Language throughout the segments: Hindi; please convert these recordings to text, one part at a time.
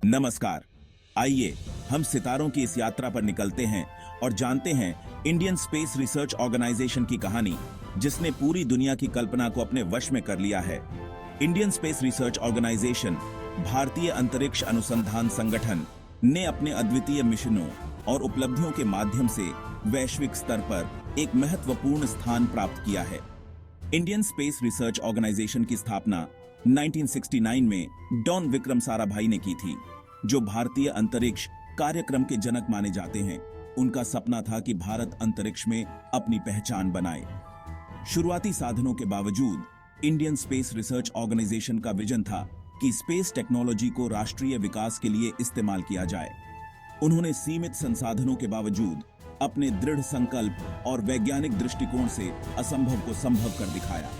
नमस्कार। आइए हम सितारों की इस यात्रा पर निकलते हैं और जानते हैं इंडियन स्पेस रिसर्च ऑर्गेनाइजेशन की कहानी, जिसने पूरी दुनिया की कल्पना को अपने वश में कर लिया है। इंडियन स्पेस रिसर्च ऑर्गेनाइजेशन भारतीय अंतरिक्ष अनुसंधान संगठन ने अपने अद्वितीय मिशनों और उपलब्धियों के माध्यम से वैश्विक स्तर पर एक महत्वपूर्ण स्थान प्राप्त किया है। इंडियन स्पेस रिसर्च ऑर्गेनाइजेशन की स्थापना 1969 में डॉन विक्रम साराभाई ने की थी, जो भारतीय अंतरिक्ष कार्यक्रम के जनक माने जाते हैं। उनका सपना था कि भारत अंतरिक्ष में अपनी पहचान बनाए। शुरुआती साधनों के बावजूद इंडियन स्पेस रिसर्च ऑर्गेनाइजेशन का विजन था कि स्पेस टेक्नोलॉजी को राष्ट्रीय विकास के लिए इस्तेमाल किया जाए। उन्होंने सीमित संसाधनों के बावजूद अपने दृढ़ संकल्प और वैज्ञानिक दृष्टिकोण से असंभव को संभव कर दिखाया।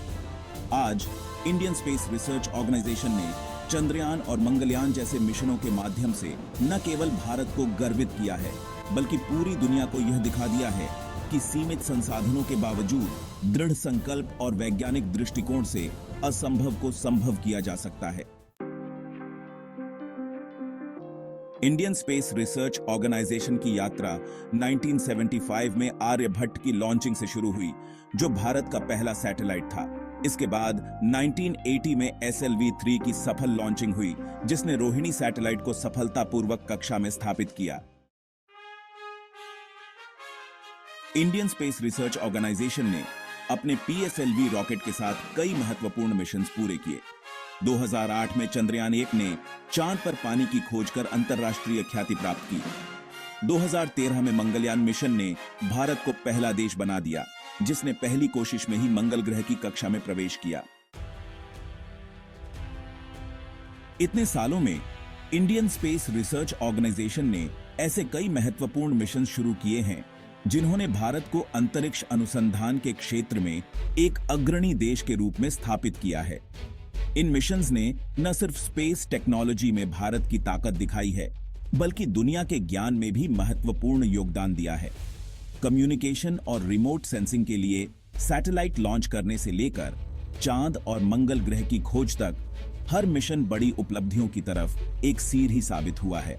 आज इंडियन स्पेस रिसर्च ऑर्गेनाइजेशन ने चंद्रयान और मंगलयान जैसे मिशनों के माध्यम से न केवल भारत को गर्वित किया है, बल्कि पूरी दुनिया को यह दिखा दिया है कि सीमित संसाधनों के बावजूद दृढ़ संकल्प और वैज्ञानिक दृष्टिकोण से असंभव को संभव किया जा सकता है। इंडियन स्पेस रिसर्च ऑर्गेनाइजेशन की यात्रा 1975 में आर्यभट्ट की लॉन्चिंग से शुरू हुई, जो भारत का पहला सैटेलाइट था। इसके बाद 1980 में SLV-3 की सफल लॉन्चिंग हुई, जिसने रोहिणी सैटेलाइट को सफलतापूर्वक कक्षा में स्थापित किया। इंडियन स्पेस रिसर्च ऑर्गेनाइजेशन ने अपने PSLV रॉकेट के साथ कई महत्वपूर्ण मिशन पूरे किए। 2008 में चंद्रयान 1 ने चांद पर पानी की खोज कर अंतर्राष्ट्रीय ख्याति प्राप्त की। 2013 में मंगलयान मिशन ने भारत को पहला देश बना दिया, जिसने पहली कोशिश में ही मंगल ग्रह की कक्षा में प्रवेश किया। इतने सालों में इंडियन स्पेस रिसर्च ऑर्गेनाइजेशन ने ऐसे कई महत्वपूर्ण मिशन शुरू किए हैं, जिन्होंने भारत को अंतरिक्ष अनुसंधान के क्षेत्र में एक अग्रणी देश के रूप में स्थापित किया है। इन मिशंस ने न सिर्फ स्पेस टेक्नोलॉजी में भारत की ताकत दिखाई है, बल्कि दुनिया के ज्ञान में भी महत्वपूर्ण योगदान दिया है। कम्युनिकेशन और रिमोट सेंसिंग के लिए सैटेलाइट लॉन्च करने से लेकर चांद और मंगल ग्रह की खोज तक, हर मिशन बड़ी उपलब्धियों की तरफ एक सीढ़ी साबित हुआ है।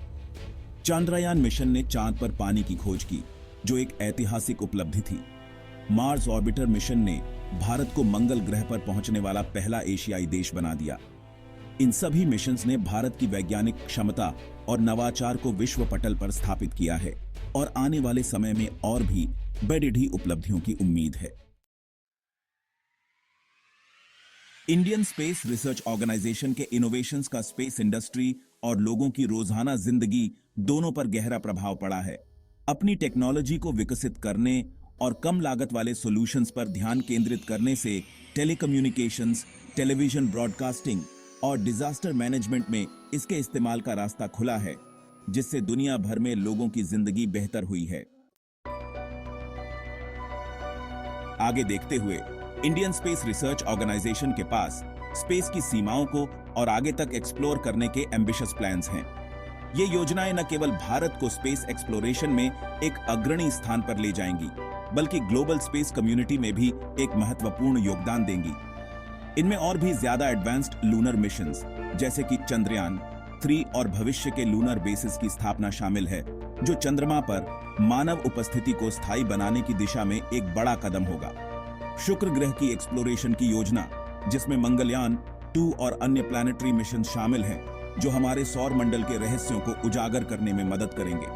चंद्रयान मिशन ने चांद पर पानी की खोज की, जो एक ऐतिहासिक उपलब्धि थी। मार्स ऑर्बिटर मिशन ने भारत को मंगल ग्रह पर पहुंचने वाला पहला एशियाई देश बना दिया। इन सभी मिशंस ने भारत की वैज्ञानिक क्षमता और नवाचार को विश्व पटल पर स्थापित किया है, और आने वाले समय में और भी बड़ी उपलब्धियों की उम्मीद है। इंडियन स्पेस रिसर्च ऑर्गेनाइजेशन के इनोवेशंस का स्पेस इंडस्ट्री और लोगों की रोजाना जिंदगी दोनों पर गहरा प्रभाव पड़ा है। अपनी टेक्नोलॉजी को विकसित करने और कम लागत वाले सॉल्यूशंस पर ध्यान केंद्रित करने से टेलीकम्युनिकेशंस, टेलीविजन ब्रॉडकास्टिंग और डिजास्टर मैनेजमेंट में इसके इस्तेमाल का रास्ता खुला है, जिससे दुनिया भर में लोगों की जिंदगी बेहतर हुई है। आगे देखते हुए इंडियन स्पेस रिसर्च ऑर्गेनाइजेशन के पास स्पेस की सीमाओं को और आगे तक एक्सप्लोर करने के एम्बिशियस प्लान्स हैं। ये योजनाएं न केवल भारत को स्पेस एक्सप्लोरेशन में एक अग्रणी स्थान पर ले जाएंगी, बल्कि ग्लोबल स्पेस कम्युनिटी में भी एक महत्वपूर्ण योगदान देंगी। इनमें और भी ज्यादा एडवांस्ड लूनर मिशंस, जैसे कि चंद्रयान 3 और भविष्य के लूनर बेसिस की स्थापना शामिल है, जो चंद्रमा पर मानव उपस्थिति को स्थायी बनाने की दिशा में एक बड़ा कदम होगा। शुक्र ग्रह की एक्सप्लोरेशन की योजना, जिसमें मंगलयान 2 और अन्य प्लैनेटरी मिशन शामिल हैं, जो हमारे सौर मंडल के रहस्यों को उजागर करने में मदद करेंगे।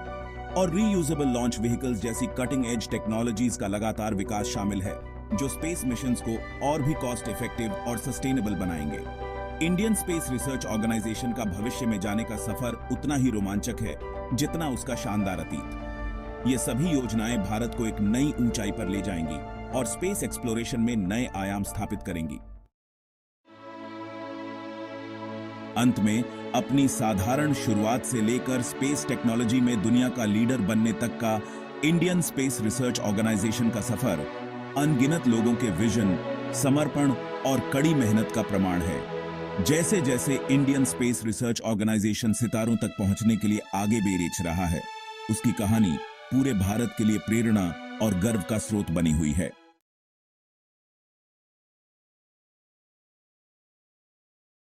और रीयूजेबल लॉन्च व्हीकल्स जैसी कटिंग एज टेक्नोलॉजीज का लगातार विकास शामिल है, जो स्पेस मिशंस को और भी कॉस्ट इफेक्टिव और सस्टेनेबल बनाएंगे। इंडियन स्पेस रिसर्च ऑर्गेनाइजेशन का भविष्य में जाने का सफर उतना ही रोमांचक है जितना उसका शानदार अतीत। ये सभी योजनाएं भारत को एक नई ऊंचाई पर ले जाएंगी और स्पेस एक्सप्लोरेशन में नए आयाम स्थापित करेंगी। अंत में, अपनी साधारण शुरुआत से लेकर स्पेस टेक्नोलॉजी में दुनिया का लीडर बनने तक का इंडियन स्पेस रिसर्च ऑर्गेनाइजेशन का सफर अनगिनत लोगों के विजन, समर्पण और कड़ी मेहनत का प्रमाण है। जैसे जैसे इंडियन स्पेस रिसर्च ऑर्गेनाइजेशन सितारों तक पहुंचने के लिए आगे बेरीच रहा है, उसकी कहानी पूरे भारत के लिए प्रेरणा और गर्व का स्रोत बनी हुई है।